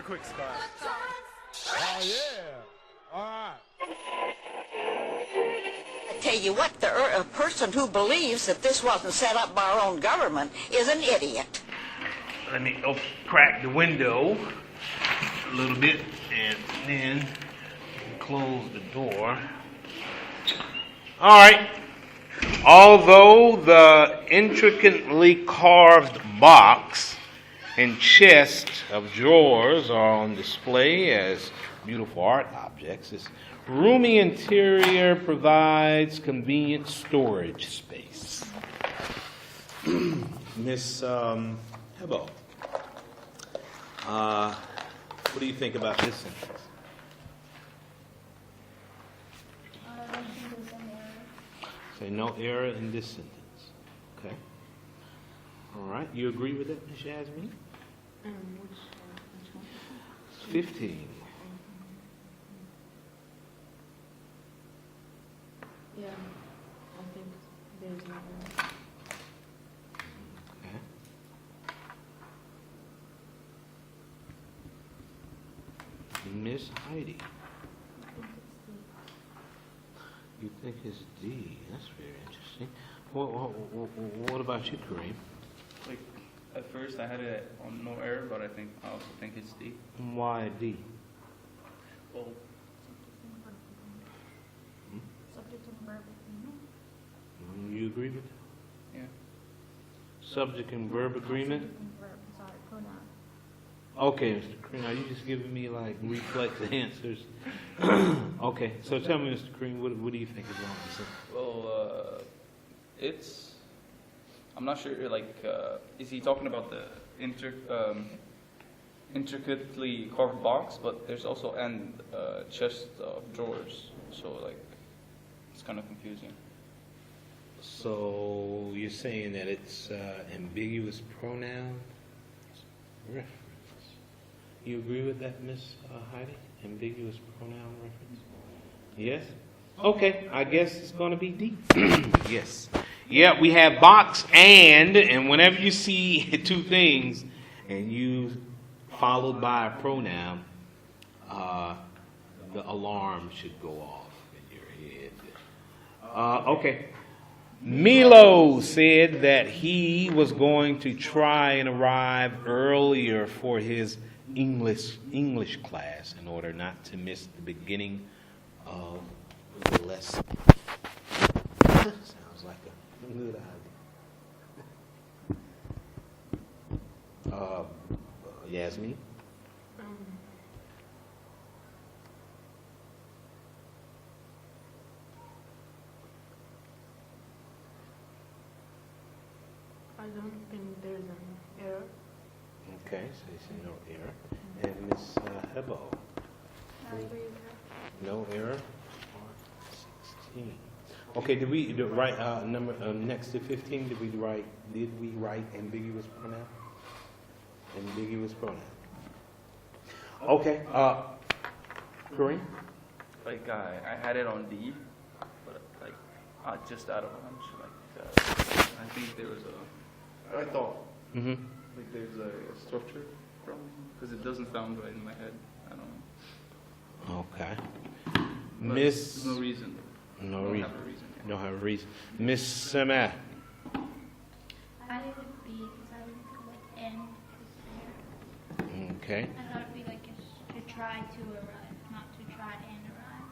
quick class. Oh, yeah. All right. I tell you what, a person who believes that this wasn't set up by our own government is an idiot. Let me crack the window a little bit and then close the door. All right. Although the intricately carved box and chest of drawers are on display as beautiful art objects, its roomy interior provides convenient storage space. Miss Hebo, what do you think about this sentence? Say no error in this sentence. Okay. All right. You agree with that, Ms. Yasmin? Which one? 15. Yeah, I think there's no error. Okay. Miss Heidi. You think it's D? That's very interesting. What about you, Kareem? Like, at first I had it on no error, but I also think it's D. Why D? Well, Subject and verb. You agree with that? yeah. Subject and verb agreement? Subject and verb, sorry, pronoun. Okay, Mr. Kareem, are you just giving me like reflex answers? Okay, so tell me, Mr. Kareem, what do you think is wrong with this? Well, I'm not sure, like, is he talking about the intricately carved box? But there's also chest of drawers, so, like, it's kind of confusing. So you're saying that it's ambiguous pronoun reference. You agree with that, Miss Heidi? Ambiguous pronoun reference? Yes? Okay, I guess it's going to be D. Yes. Yeah, we have box and whenever you see two things and you followed by a pronoun, the alarm should go off in your head. Okay. Milo said that he was going to try and arrive earlier for his English class in order not to miss the beginning of the lesson. Sounds like a good idea. Yasmin? I don't think there's an error. Okay, so you say no error. And Miss Hebo? I agree with that. No error. 16. Okay, did we write number next to 15? Did we write ambiguous pronoun? Ambiguous pronoun. Okay. Kareem? Like, I had it on D, but, like, just out of lunch, like, I think there was I thought, like, there's a structure problem, because it doesn't sound right in my head. I don't know. Okay. But Miss. there's no reason. No Don't reason. have a reason. Yeah. Don't have a reason. Miss Samah. I would be, because I would feel like end is there. Okay. I thought it'd be like to try to arrive, not to try and arrive.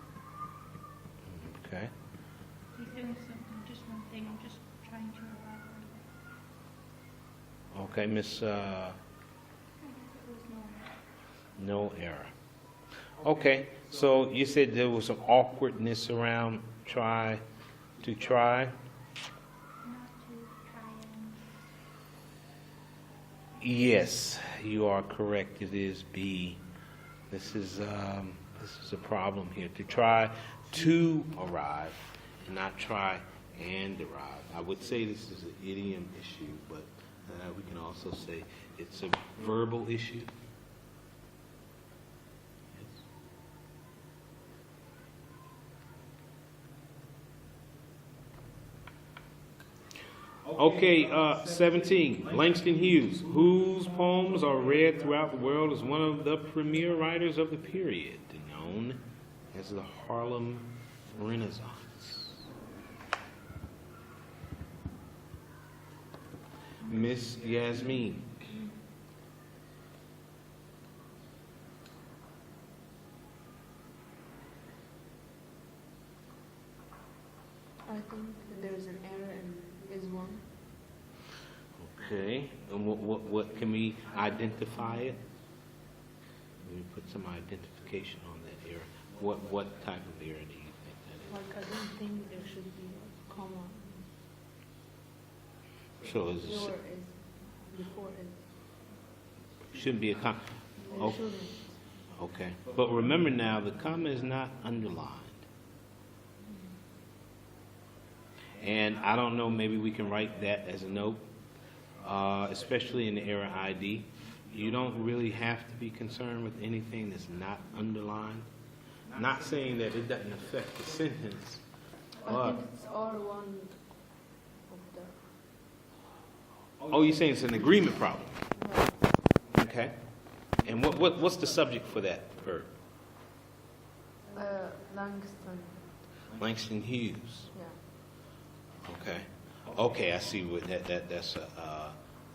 Okay. He's doing something, just one thing, just trying to arrive early. Okay, Miss. There was no No error. Okay, so you said there was some awkwardness around try to try. not to try and. Yes, you are correct. It is B. This is a problem here. To try to arrive, and not try and arrive. I would say this is an idiom issue, but we can also say it's a verbal issue. Okay, 17. Langston Hughes, whose poems are read throughout the world as one of the premier writers of the period, known as the Harlem Renaissance. Miss Yasmin. I think there's an error in is one. Okay, and what can we identify it? Let me put some identification on that error. What type of error do you think that is? Like, I don't think there should be a comma. So is Before it, is, before is. shouldn't be a comma. There Oh, shouldn't. okay. But remember now, the comma is not underlined. And I don't know, maybe we can write that as a note, especially in the error ID. You don't really have to be concerned with anything that's not underlined. Not saying that it doesn't affect the sentence, I but, think it's all one of the. oh, you're saying it's an agreement problem? Right. Okay. And what's the subject for that verb? Langston. Langston Hughes. Yeah. Okay. Okay, I see what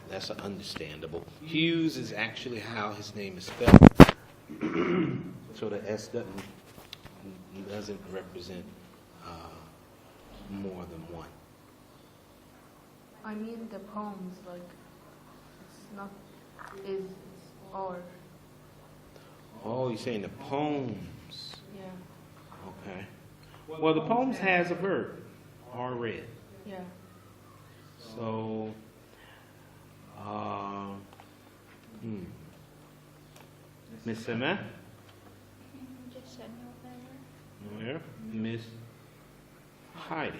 that's understandable. Hughes is actually how his name is spelled. So the S doesn't represent more than one. I mean the poems, like, it's not is, it's or. Oh, you're saying the poems. Yeah. Okay. Well, the poems has a verb, are read. Yeah. So, Miss Emma? Just said no error. No error. Miss Heidi?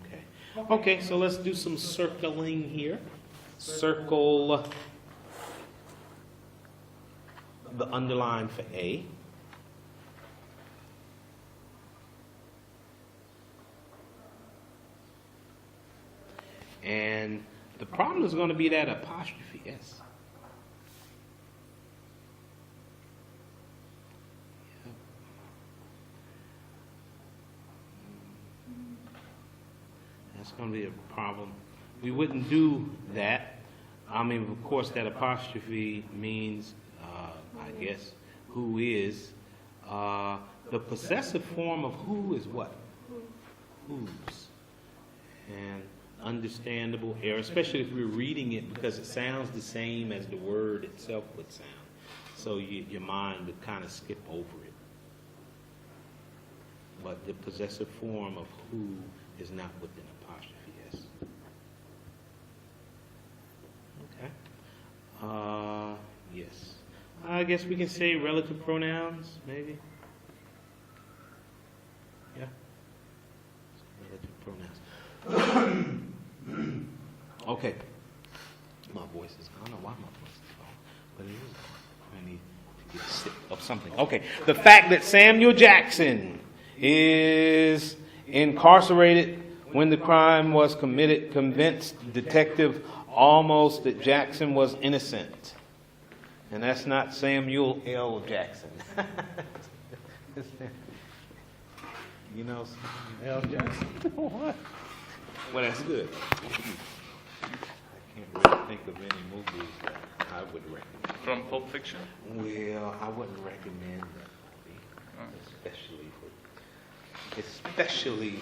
Okay. Okay, so let's do some circling here. Circle the underline for A. And the problem is going to be that apostrophe S. That's going to be a problem. We wouldn't do that. I mean, of course, that apostrophe means, I guess, who is. The possessive form of who is what? Whose. And understandable error, especially if we're reading it because it sounds the same as the word itself would sound. So your mind would kind of skip over it. But the possessive form of who is not with an apostrophe S. Okay. Yes. I guess we can say relative pronouns, maybe. Yeah. Relative pronouns. Okay. My voice is, I don't know why my voice is gone, but it is gone. I need to get sick of something. Okay. The fact that Samuel Jackson is incarcerated when the crime was committed convinced Detective Almost that Jackson was innocent. And that's not Samuel L. Jackson. You know Samuel L. Jackson? What? Well, that's good. I can't really think of any movies that I would recommend. From Pulp Fiction? Well, I wouldn't recommend that movie, especially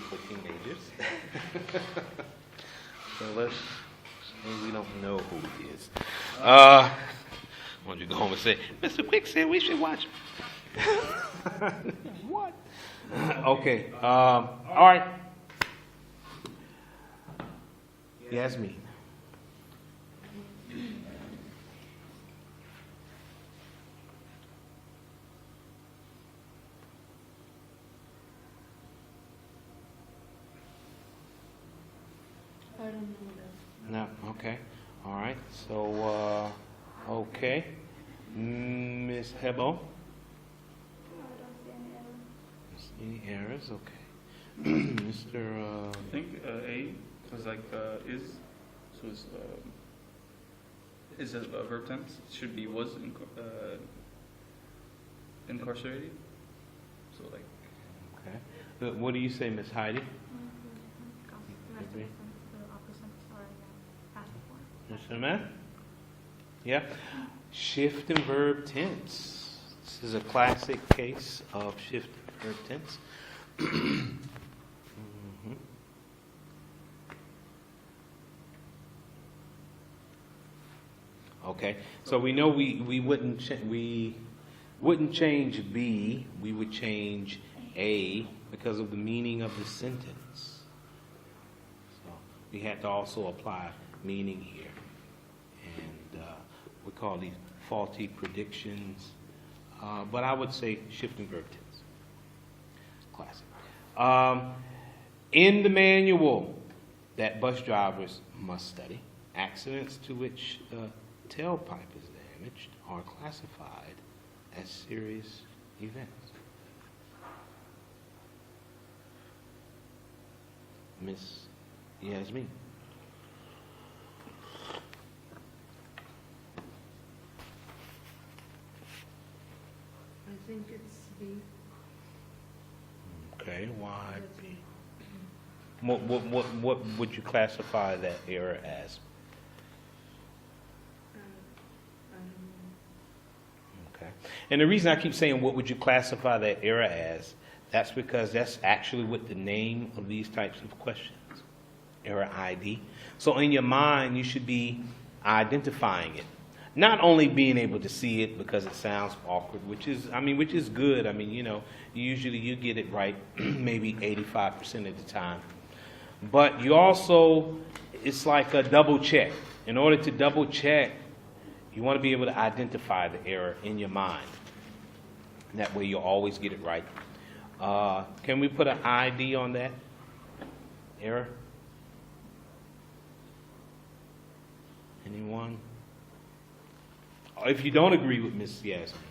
for teenagers. So maybe we don't know who he is. Why don't you go home and say, Mr. Quick said we should watch What? Okay. All right. Yasmin. I don't know that. No. Okay. All right. So, okay. Miss Hebo. I don't see any error. Any errors? Okay. Mr. I think A, because like is, so is a verb tense. It should be was incarcerated. So like, Okay. What do you say, Miss Heidi? Agree? Mr. Man? Yeah. Shift in verb tense. This is a classic case of shift in verb tense. Mhm. Okay, so we know we wouldn't change B. We would change A because of the meaning of the sentence. So we had to also apply meaning here, and we call these faulty predictions. But I would say shifting verb tense. Classic. In the manual that bus drivers must study, accidents to which tailpipe is damaged are classified as serious events. Miss Yasmin. I think it's B. Okay, why B? What would you classify that error as? Okay. And the reason I keep saying what would you classify that error as, that's because that's actually what the name of these types of questions, error ID. So in your mind, you should be identifying it. Not only being able to see it because it sounds awkward, which is good. I mean, you know, usually you get it right maybe 85% of the time. But you also, it's like a double check. In order to double check, you want to be able to identify the error in your mind. That way you'll always get it right. Can we put an ID on that error? Anyone? If you don't agree with Miss Yasmin,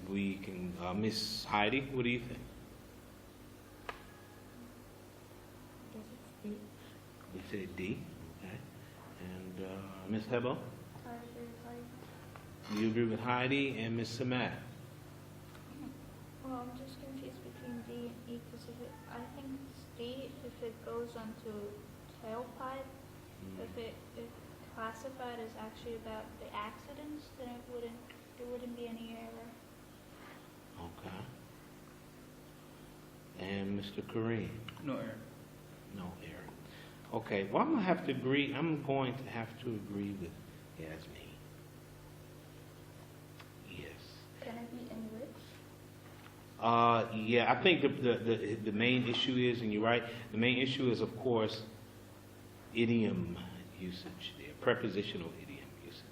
we can, Miss Heidi, what do you think? You said D, okay. And Miss Hebo? You agree with Heidi and Miss Samat? Well, I'm just confused between D and E because I think it's D if it goes onto tailpipe. If classified as actually about the accidents, then there wouldn't be any error. Okay. And Mr. Kareem? no error. No error. Okay, well, I'm going to have to agree with Yasmin. Yes. Can it be in which? Yeah, I think the main issue is, and you're right, the main issue is, of course, idiom usage there, prepositional idiom usage.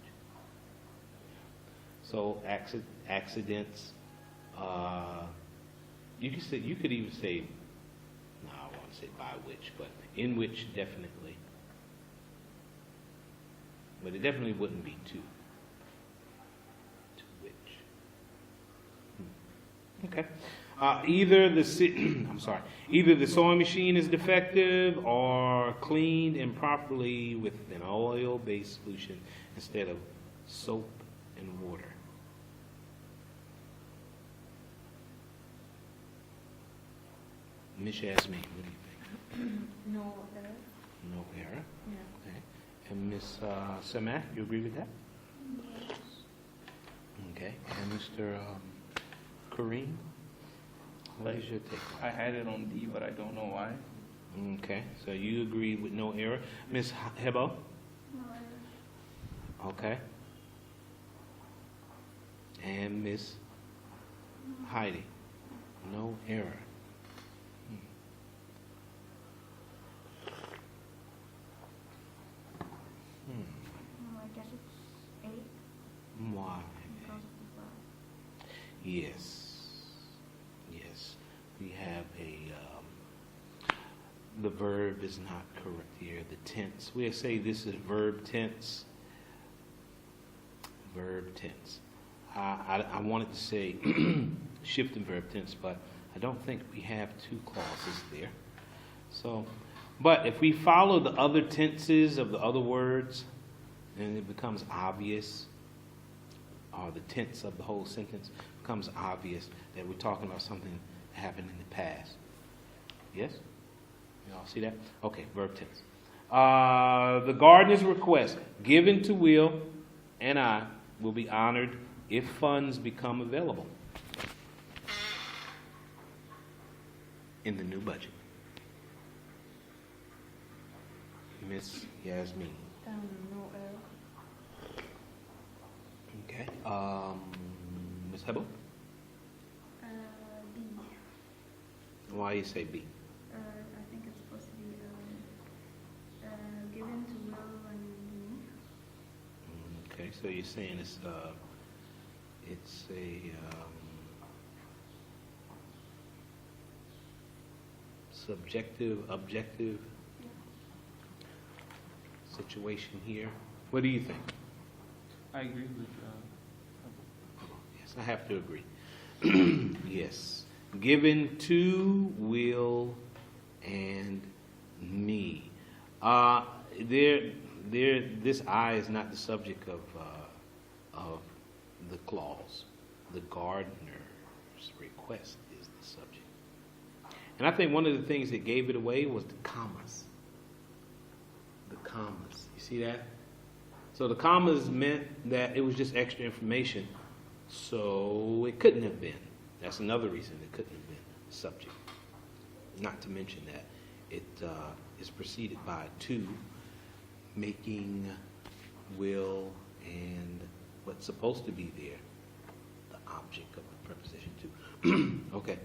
So accidents, you could even say, no, I won't say by which, but in which definitely. But it definitely wouldn't be to. To which. Okay. Either the sewing machine is defective or cleaned improperly with an oil-based solution instead of soap and water. Miss Yasmin, what do you think? No error. No error. Yeah. Okay. And Miss Samat, you agree with that? Yes. Okay. And Mr. Kareem, what is your take? I had it on D, but I don't know why. Okay. So you agree with no error. Miss Hebo? No error. Okay. And Miss Heidi? No error. No, I guess it's 8 Why? because of the verb. Yes. Yes. We have the verb is not correct here. The tense. We'll say this is verb tense. Verb tense. I wanted to say shift in verb tense, but I don't think we have two clauses there. So, but if we follow the other tenses of the other words, then it becomes obvious, or the tense of the whole sentence becomes obvious that we're talking about something that happened in the past. Yes? Y'all see that? Okay, verb tense. The gardener's request given to Will and I will be honored if funds become available in the new budget. Miss Yasmin. No error. Okay. Miss Hebo? B. Why you say B? I think it's supposed to be given to Will and me. Okay, so you're saying it's a subjective, objective situation here. What do you think? I agree with. Yes, I have to agree. Yes, given to Will and me. This I is not the subject of the clause. The gardener's request is the subject. And I think one of the things that gave it away was the commas. The commas. You see that? So the commas meant that it was just extra information, so it couldn't have been. That's another reason it couldn't have been subject. Not to mention that it is preceded by to, making will and what's supposed to be there the object of the preposition to. Okay.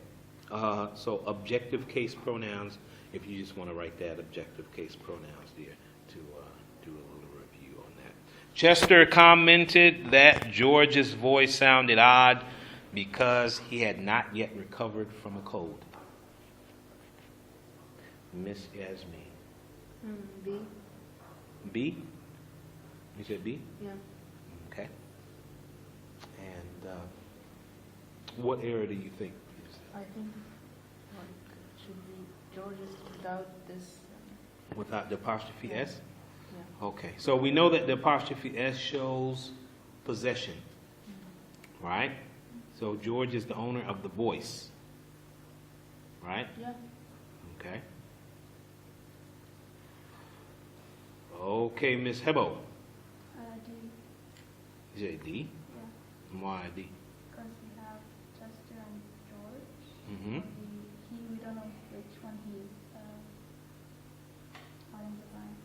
So objective case pronouns, if you just want to write that, objective case pronouns there to do a little review on that. Chester commented that George's voice sounded odd because he had not yet recovered from a cold. Miss Yasmin. B. B? You said B? Yeah. Okay. And what error do you think? I think like it should be George's without this. Without the apostrophe S? Yeah. Okay. So we know that the apostrophe S shows possession. Right? So George is the owner of the voice. Right? Yeah. Okay. Okay, Miss Hebo. D. You say D? Yeah. Why D? Because we have Chester and George. Mm-hmm. We don't know which one he's identifying.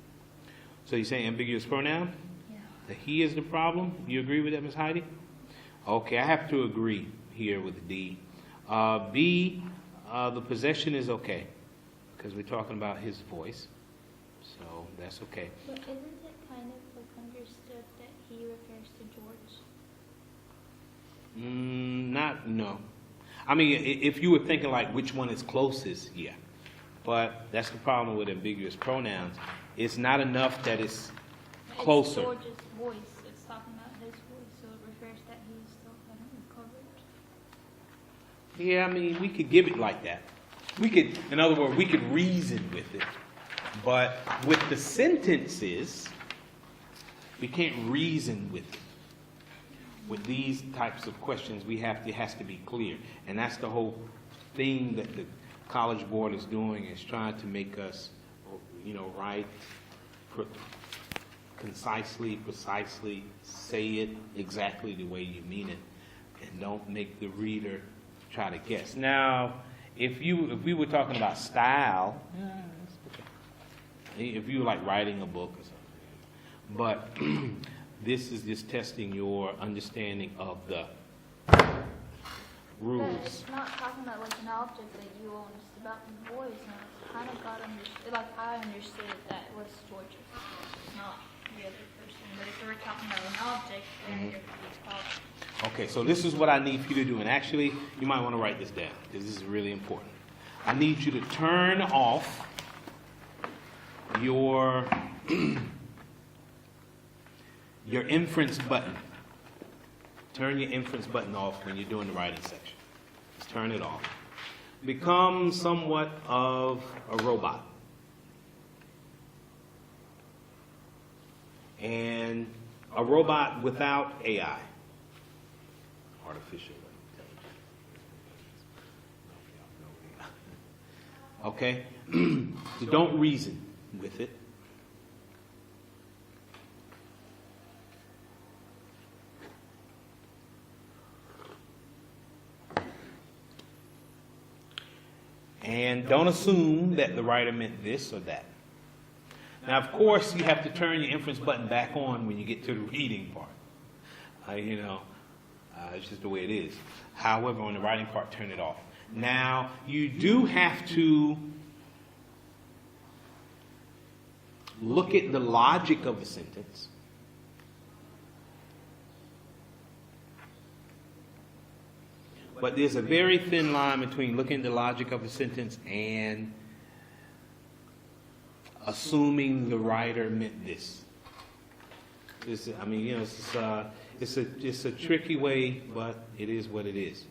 So you're saying ambiguous pronoun? Yeah. That he is the problem? You agree with that, Ms. Heidi? Okay, I have to agree here with D. B, the possession is okay because we're talking about his voice. So that's okay. But isn't it kind of like understood that he refers to George? No. I mean, if you were thinking like which one is closest, yeah. But that's the problem with ambiguous pronouns. It's not enough that it's closer. It's George's voice. It's talking about his voice, so it refers that he still hasn't recovered. Yeah, I mean, we could give it like that. We could, in other words, we could reason with it. But with the sentences, we can't reason with it. With these types of questions, it has to be clear. And that's the whole thing that the College Board is doing, is trying to make us, write concisely, precisely, say it exactly the way you mean it, and don't make the reader try to guess. Now, if we were talking about style, if you were like writing a book or something, but this is just testing your understanding of the rules. Yeah, it's not talking about like an object that you own. It's about the voice. And it's kind of got understood. Like I understood that it was George's, not the other person. But if we're talking about an object, then it's called. Okay, so this is what I need for you to do. And actually, you might want to write this down because this is really important. I need you to turn off your inference button. Turn your inference button off when you're doing the writing section. Just turn it off. Become somewhat of a robot. and a robot without AI, artificial intelligence. Okay? So don't reason with it. And don't assume that the writer meant this or that. Now, of course, you have to turn your inference button back on when you get to the reading part. It's just the way it is. However, on the writing part, turn it off. Now, you do have to look at the logic of the sentence. But there's a very thin line between looking at the logic of a sentence and assuming the writer meant this. It's a tricky way, but it is what it is.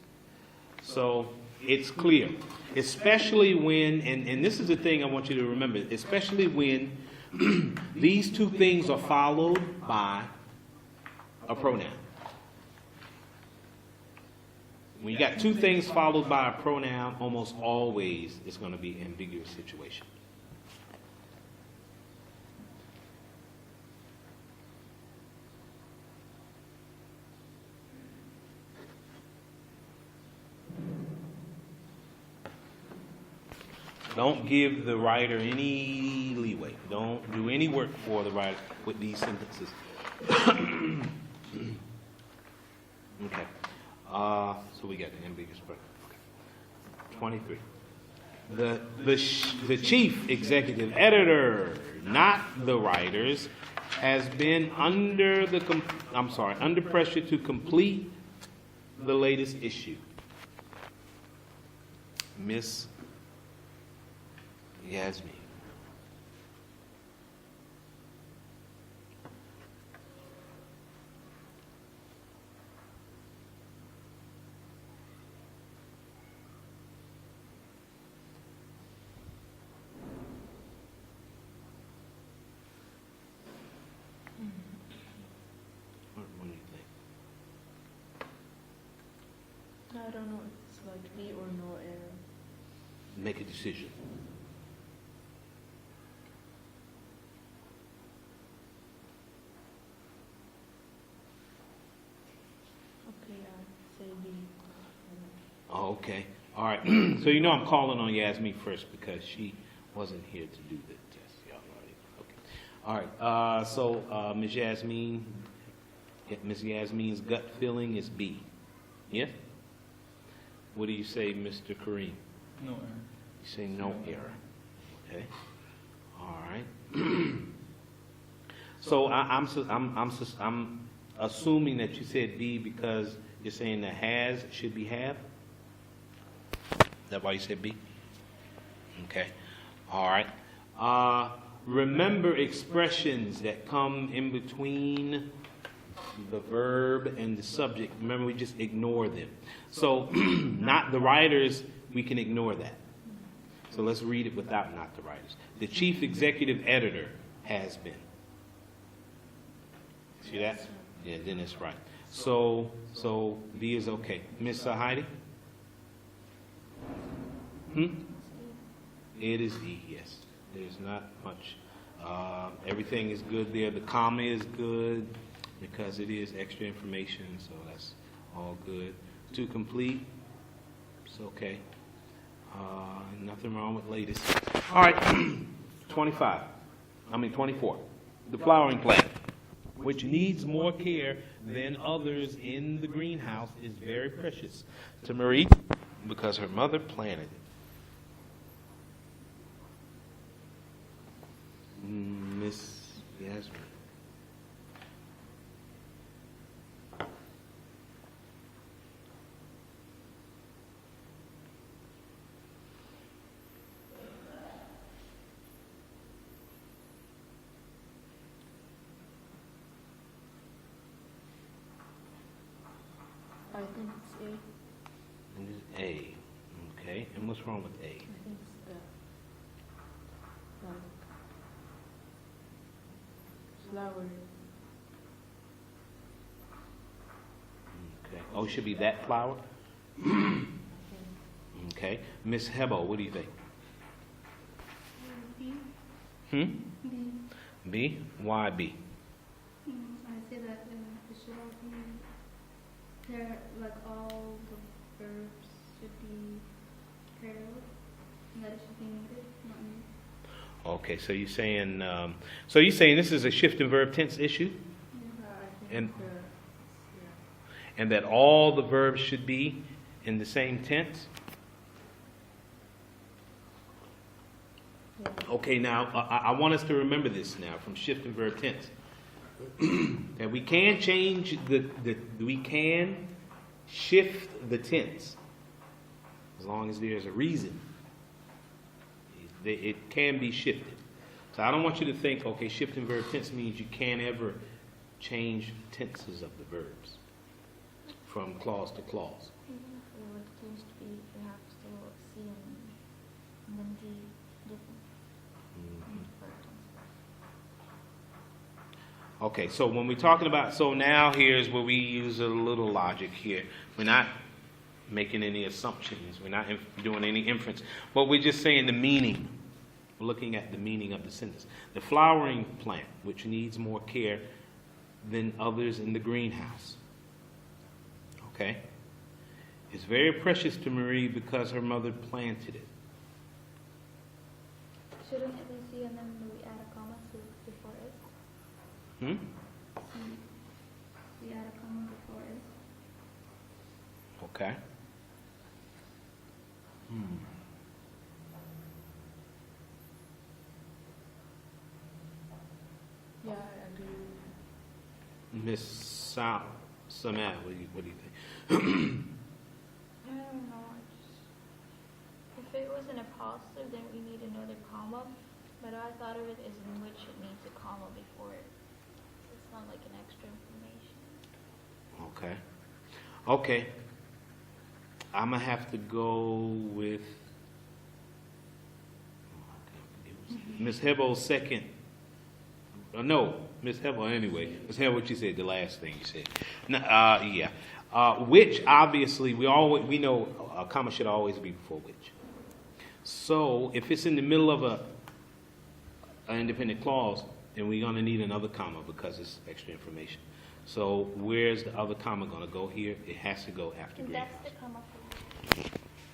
So it's clear, especially when, and this is the thing I want you to remember, especially when these two things are followed by a pronoun. When you got two things followed by a pronoun, almost always it's going to be an ambiguous situation. Don't give the writer any leeway. Don't do any work for the writer with these sentences. Okay. So we got the ambiguous part. Okay. 23. The chief executive editor, not the writers, has been under pressure to complete the latest issue. Miss Yasmin. What do you think? I don't know if it's like be or no error. Make a decision. Okay, I'd say B. Oh, okay. All right. So I'm calling on Yasmin first because she wasn't here to do the test. Y'all know it. Okay. All right. So Ms. Yasmin, Ms. Yasmin's gut feeling is B. Yes? What do you say, Mr. Kareem? No error. You say no error. Okay. All right. So I'm assuming that you said B because you're saying the has should be have. Is that why you said B? Okay. All right. Remember expressions that come in between the verb and the subject. Remember, we just ignore them. So, not the writers, we can ignore that. So let's read it without not the writers. The chief executive editor has been. See that? Yeah, then it's right. So B is okay. Miss Heidi? It is E, yes. There's not much. Everything is good there. The comma is good because it is extra information, so that's all good. To complete, it's okay. Nothing wrong with latest. All right, 24. The flowering plant, which needs more care than others in the greenhouse, is very precious to Marie because her mother planted it. Miss Yasmin. I think it's A. And it's A. Okay. And what's wrong with A? I think it's the flower Oh, it should be that flower? Okay. Miss Hebo, what do you think? B. Hmm? B. B? Why B? I say that it should all be there, like all the verbs should be paired, and that it should be needed, not needed. Okay, so you're saying this is a shift in verb tense issue? And and that all the verbs should be in the same tense? Okay, now I want us to remember this now from shift in verb tense. That we can change we can shift the tense as long as there's a reason. It can be shifted. So I don't want you to think, okay, shift in verb tense means you can't ever change tenses of the verbs from clause to clause. It would seems to be perhaps still C and then D different. Okay, so when we're talking about, so now here's where we use a little logic here. We're not making any assumptions. We're not doing any inference. But we're just saying the meaning. We're looking at the meaning of the sentence. The flowering plant, which needs more care than others in the greenhouse. Okay? It's very precious to Marie because her mother planted it. Shouldn't it be C and then we add a comma to before it? We add a comma before is. Okay. Yeah, I agree. Miss Samal, what do you think? I don't know. If it was an apostrophe, then we need another comma. But I thought of it as in which it needs a comma before it. It's not like an extra information. Okay. Okay. I'm going to have to go with Miss Hebo's second. No, Miss Hebo anyway. Miss Hebo, what you said, the last thing you said. Yeah. Which, obviously, we know a comma should always be before which. So, if it's in the middle of an independent clause, then we're going to need another comma because it's extra information. So, where's the other comma going to go here? It has to go after greenhouse. That's the comma for which.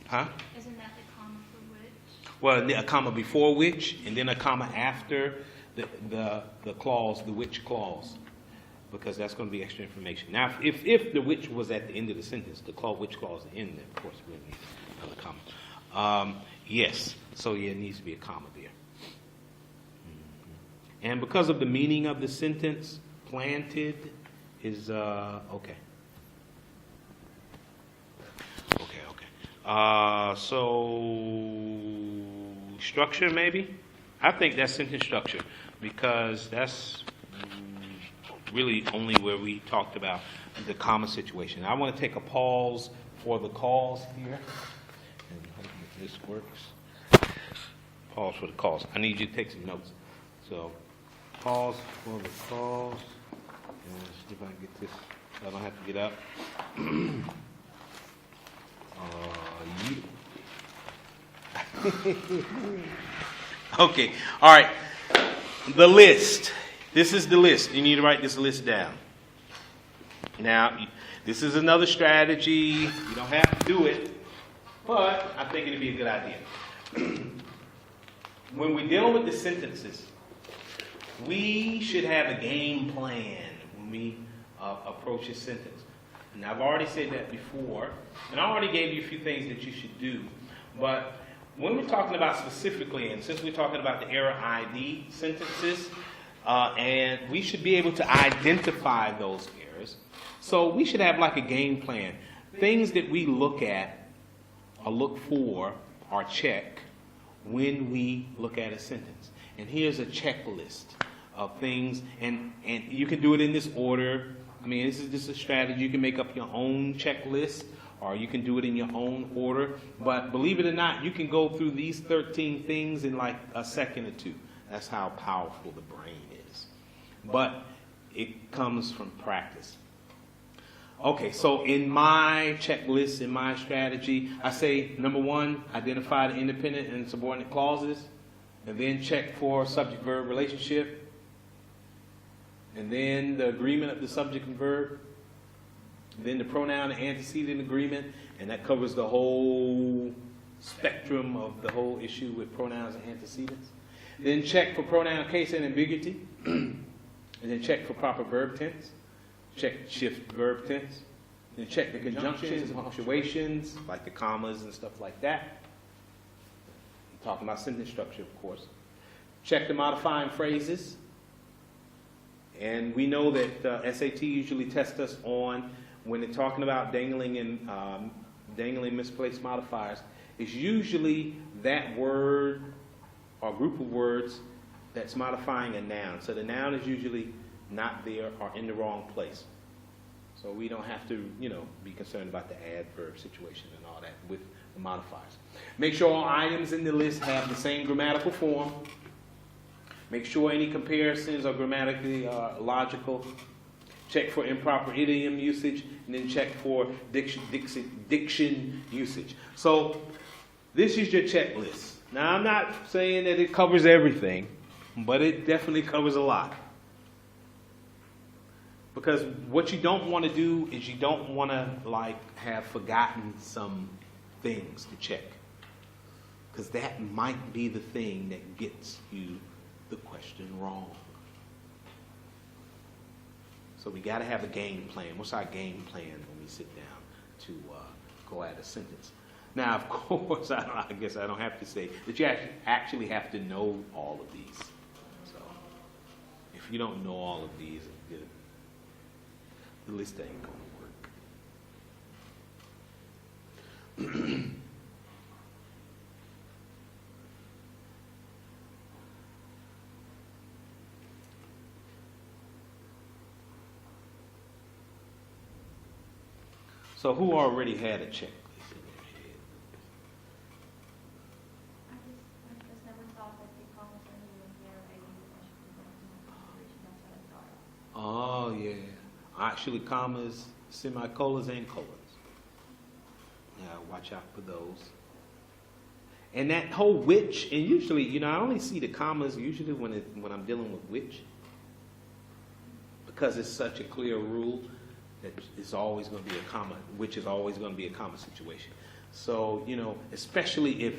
Huh? Isn't that the comma for which? Well, a comma before which, and then a comma after the clause, the which clause, because that's going to be extra information. Now, if the which was at the end of the sentence, the clause which clause at the end, then of course we'll need another comma. Yes, so yeah, it needs to be a comma there. And because of the meaning of the sentence, planted is okay. So structure maybe? I think that's sentence structure because that's really only where we talked about the comma situation. I want to take a pause for the cause here. And hope this works. Pause for the cause. I need you to take some notes. So pause for the cause. And let's see if I can get this. I don't have to get up. Okay, all right. The list. This is the list. You need to write this list down. Now, this is another strategy. You don't have to do it, but I think it'd be a good idea. When we're dealing with the sentences, we should have a game plan when we approach a sentence. And I've already said that before, and I already gave you a few things that you should do. But when we're talking about specifically, and since we're talking about the error ID sentences, and we should be able to identify those errors, so we should have like a game plan. Things that we look at, or look for, or check when we look at a sentence. And here's a checklist of things, and you can do it in this order. I mean, this is just a strategy. You can make up your own checklist, or you can do it in your own order. But believe it or not, you can go through these 13 things in like a second or two. That's how powerful the brain is. But it comes from practice. Okay, so in my checklist, in my strategy, I say, number one, identify the independent and subordinate clauses, and then check for subject-verb relationship, and then the agreement of the subject and verb, then the pronoun and antecedent agreement, and that covers the whole spectrum of the whole issue with pronouns and antecedents. Then check for pronoun case and ambiguity, and then check for proper verb tense. Check shift verb tense. Then check the conjunctions and punctuations, like the commas and stuff like that. I'm talking about sentence structure, of course. Check the modifying phrases. And we know that SAT usually tests us on, when they're talking about dangling and dangling misplaced modifiers, it's usually that word or group of words that's modifying a noun. So the noun is usually not there or in the wrong place. So we don't have to, be concerned about the adverb situation and all that with the modifiers. Make sure all items in the list have the same grammatical form. Make sure any comparisons are grammatically logical. Check for improper idiom usage, and then check for diction usage. So this is your checklist. Now, I'm not saying that it covers everything, but it definitely covers a lot. Because what you don't want to do is you don't want to have forgotten some things to check. Because that might be the thing that gets you the question wrong. So we got to have a game plan. What's our game plan when we sit down to go at a sentence? Now, of course, I guess I don't have to say that you actually have to know all of these. So if you don't know all of these, the list ain't going to work. So who already had a checklist in their head? I just never thought that the comments are even there. I think I should do that in consideration. That's what I thought. Oh, yeah. Actually, commas, semicolons, and colons. Yeah, watch out for those. And that whole which, and usually, I only see the commas usually when I'm dealing with which, because it's such a clear rule that it's always going to be a comma, which is always going to be a comma situation. So, especially if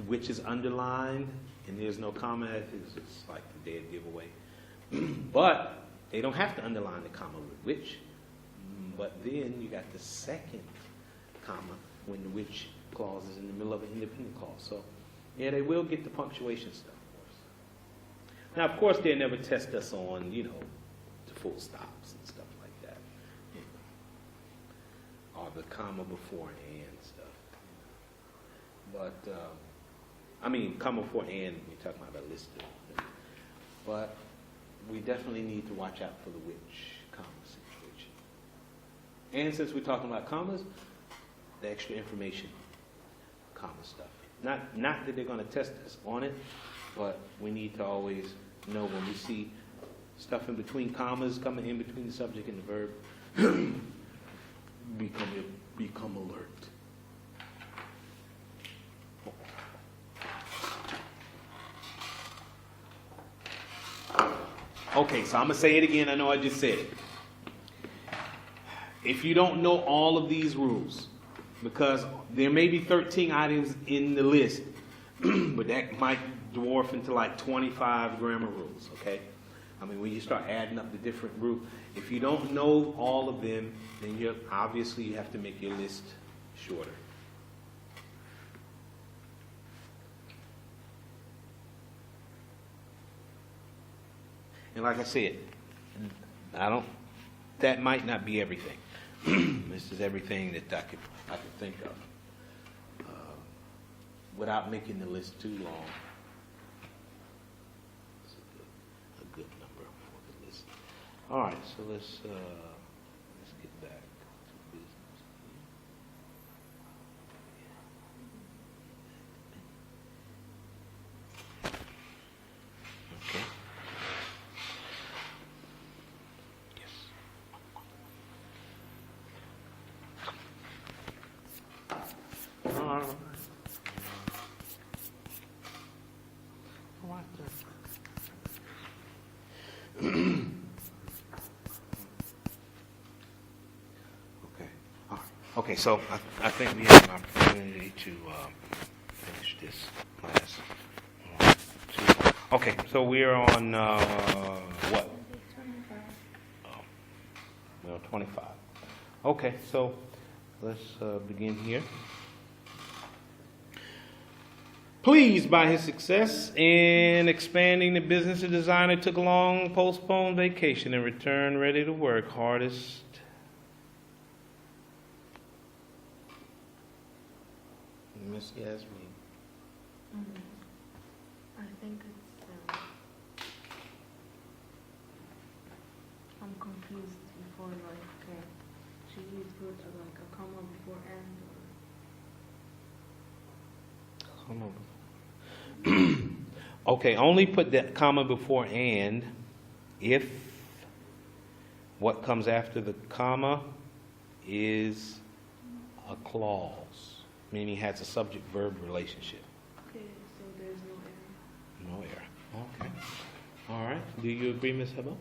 which is underlined and there's no comma, it's like the dead giveaway. But they don't have to underline the comma with which. But then you got the second comma when the which clause is in the middle of an independent clause. So, yeah, they will get the punctuation stuff for us. Now, of course, they'll never test us on, the full stops and stuff like that. Or the comma before and stuff. But, comma before and, we're talking about a list of them. But we definitely need to watch out for the which comma situation. And since we're talking about commas, the extra information, comma stuff. Not that they're going to test us on it, but we need to always know when we see stuff in between commas, coming in between the subject and the verb, become alert. Okay, so I'm going to say it again. I know I just said it. If you don't know all of these rules, because there may be 13 items in the list, but that might dwarf into like 25 grammar rules, okay? When you start adding up the different rules, if you don't know all of them, then you have to make your list shorter. And like I said, that might not be everything. This is everything that I could think of. Without making the list too long. It's a good number for the list. All right, so let's get back to business. Okay. Yes. Okay, so I think we have an opportunity to finish this last one, two. Okay, so we're on what? Oh, we're on 25. Okay, so let's begin here. Pleased by his success in expanding the business, the designer took a long postponed vacation and returned ready to work hardest. Miss Yasmin. I think it's, I'm confused before, like, should we put like a comma before and? Okay, only put that comma before and if what comes after the comma is a clause, meaning has a subject-verb relationship. Okay, so there's no error. No error. Okay. All right. Do you agree, Ms. Hebo?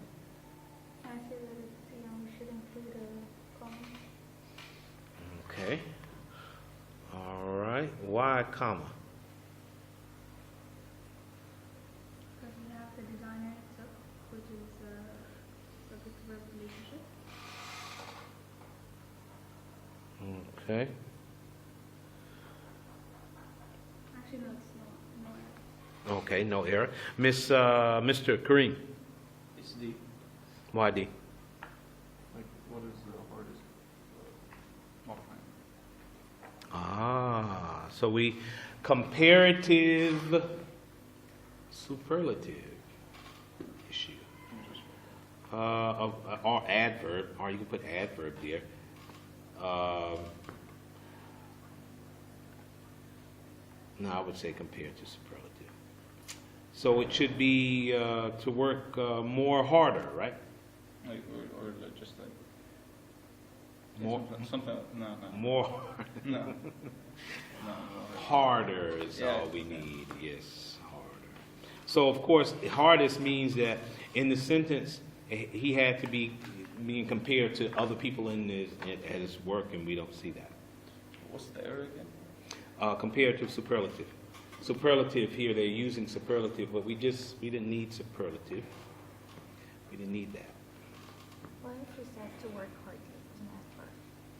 I say that it's, we should include a comma. Okay. All right. Why comma? Because we have the designer itself, which is subject-verb relationship. Okay. Actually, no, it's no error. Okay, no error. Mr. Kareem. It's D. Why D? Like, what is the hardest modifying? So we comparative superlative issue. Or adverb, or you can put adverb there. No, I would say compared to superlative. So it should be to work more harder, right? Like, or like just like More, something. No. more No. harder is Yeah. all we need. Yes, harder. So of course, hardest means that in the sentence he had to be being compared to other people at his work, and we don't see that. What's the error again? Comparative superlative. Superlative here, they're using superlative, but we didn't need superlative. We didn't need that. What if we said to work hardly as an adverb?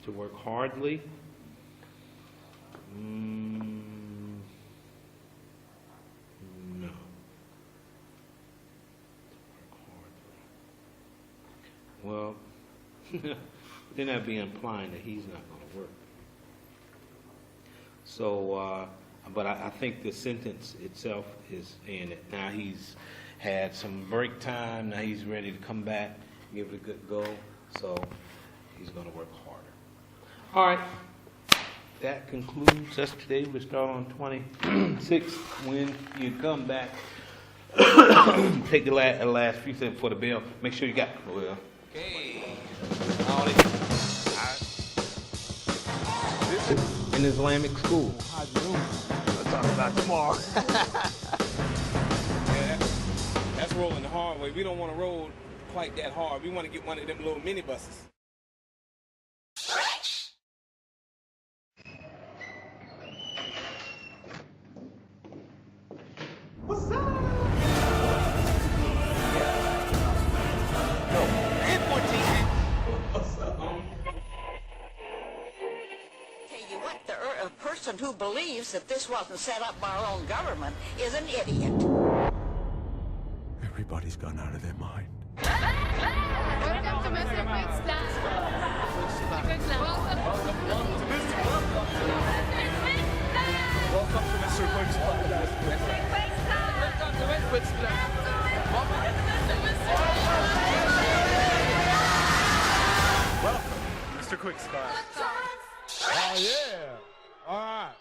To work hardly. No. To work hardly. Well, then that'd be implying that he's not going to work. So, but I think the sentence itself is saying that now he's had some break time, now he's ready to come back, give it a good go, so he's going to work harder. All right, that concludes us today. We'll start on 26 when you come back. Take the last few seconds for the bell. Make sure you got the bell. Okay. In Islamic school. We'll talk about tomorrow. Yeah, that's rolling the hard way. We don't want to roll quite that hard. We want to get one of them little minibuses. What's up? And 14. What's up? Tell you what, a person who believes that this wasn't set up by our own government is an idiot. Everybody's gone out of their mind. Welcome to Mr. Quick's class. Welcome to Mr. Quick's class. Welcome to Mr. Quick's class. Welcome to Mr. Quick's class. Oh, yeah. All right.